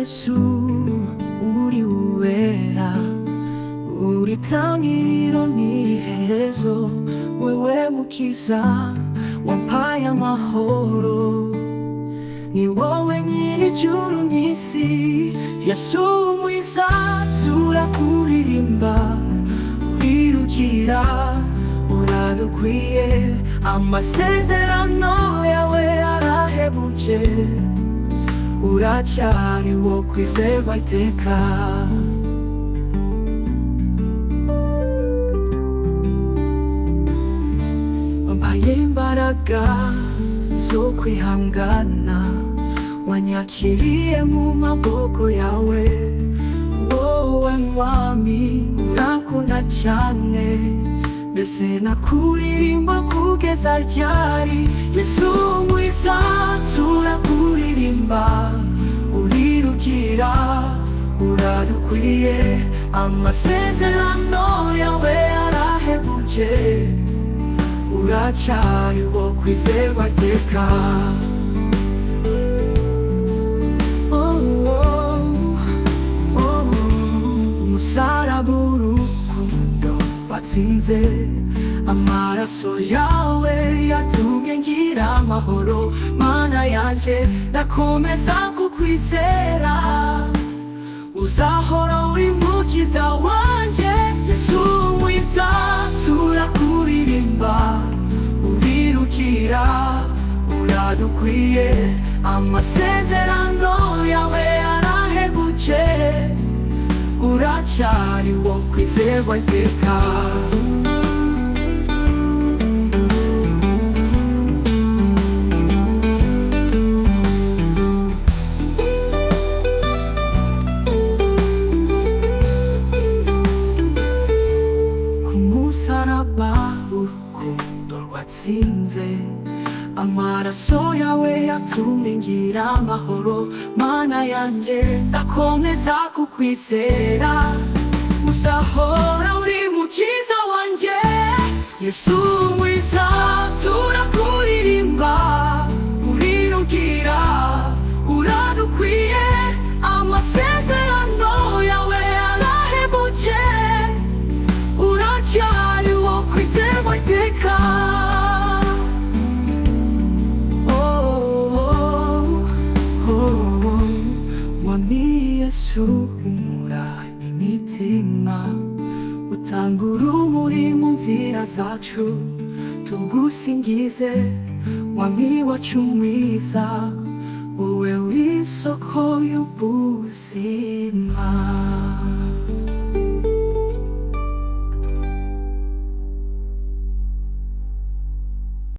Yesu uri uwera, uri tangiriro n'iherezo, wewe mukiza wampaye amahoro, ni wowe nyir'ijuru n'isi. Yesu mwiza turakuririmba, urirugira uradukwiye, amasezerano yawe arahebuje, uracyari wo kwizerwa iteka. Wampaye imbaraga zo kwihangana, wanyakiriye mu maboko yawe, wowe mwami urakunda cyane, mbese nakuririmba kugeza ryari? Yesu mwiza turakuririmba, urirugira uradukwiye, amasezerano yawe arahebuje, uracyari wo kwizerwa iteka. Umusaraba w'urukundo watsinze, amaraso yawe yatumye ngira amahoro. Mana yanjye ndakomeza kukwizera, uzahora uri mukiza wanjye. Yesu mwiza turakuririmba, urirugira uradukwiye, amasezerano yawe arahebuje, uracyari wo kwizerwa iteka. Ku musaraba urukundo rwatsinze, amaraso yawe yatumye ngira amahoro. Mana yanjye ndakomeza kukwizera, uzahora uri mukiza wanjye. Yesu mwiza turakuririmba, urirugira uradukwiye, amasezerano yawe arahebuje, uracyari wo kwizerwa iteka. Mwami Yesu humura imitima, utanga urumuri mu nzira zacu, tugusingize mwami wacu mwiza, wowe w'isoko y'ubuzima.